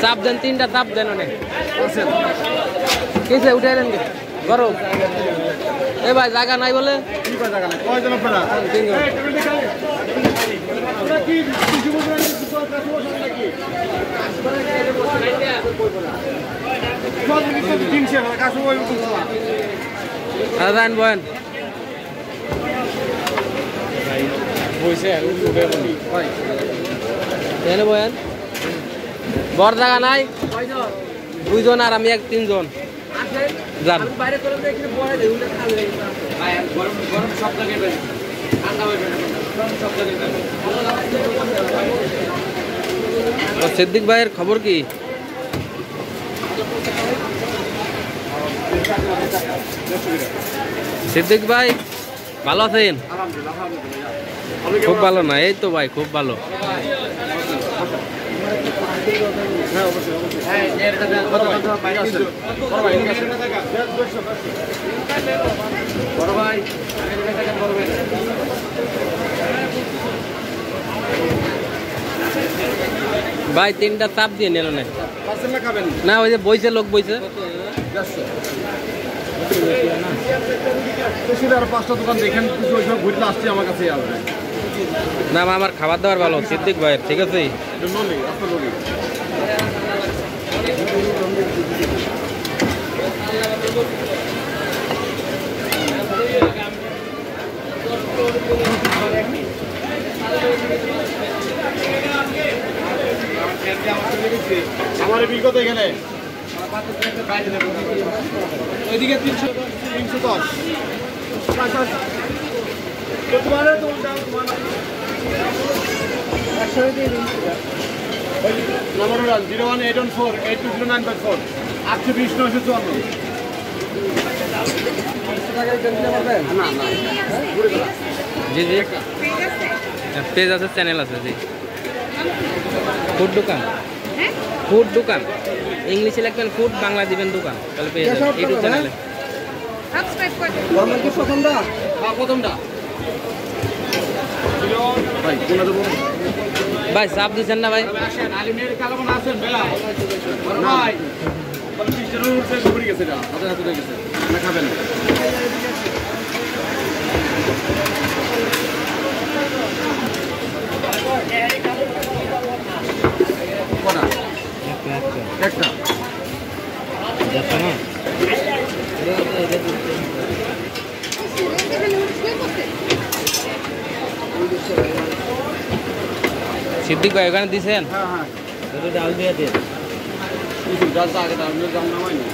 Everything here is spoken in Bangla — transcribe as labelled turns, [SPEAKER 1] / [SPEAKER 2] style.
[SPEAKER 1] চাপ দেন, 3টা চাপ দেন অনেক কিসে উঠাইলেন গরম। এ ভাই জায়গা নাই বলে বয়েন বয়েন বর জায়গা নাই, 2 জন আর আমি 3 জন যান। সিদ্দিক ভাইয়ের খবর কি? সিদ্দিক ভাই ভালো আছেন? খুব ভালো না, এই তো ভাই খুব ভালো। ভাই 3টা চাপ দিয়ে নিল না, ওই যে বইছে লোক বইছে।
[SPEAKER 2] আর 5টা দোকান দেখেন, কিছু ওইসব ঘুরতে আসছে আমার কাছে আসবে
[SPEAKER 1] না। আমার খাবার দাবার ভালো সিদ্দিক ভাইয়ের, ঠিক আছে।
[SPEAKER 2] আমার বিল কত এখানে? ওইদিকে 310 নম্বর 01814820954 820
[SPEAKER 1] জি জি পেজ আছে, চ্যানেল আছে জি। ফুড দোকান, ফুড দোকান ইংলিশে লিখবেন ফুড, বাংলা দিবেন দোকান, তাহলে পেয়ে যাবেন ইউটিউব চ্যানেলে। ভাই চাপ দিচ্ছেন না ভাই?
[SPEAKER 2] একটা
[SPEAKER 1] সিদ্দিক ভাই ওখানে দিছেন?
[SPEAKER 2] হ্যাঁ হ্যাঁ,
[SPEAKER 1] ডাল দিয়ে দেন।
[SPEAKER 2] আগে দাম নামাই না।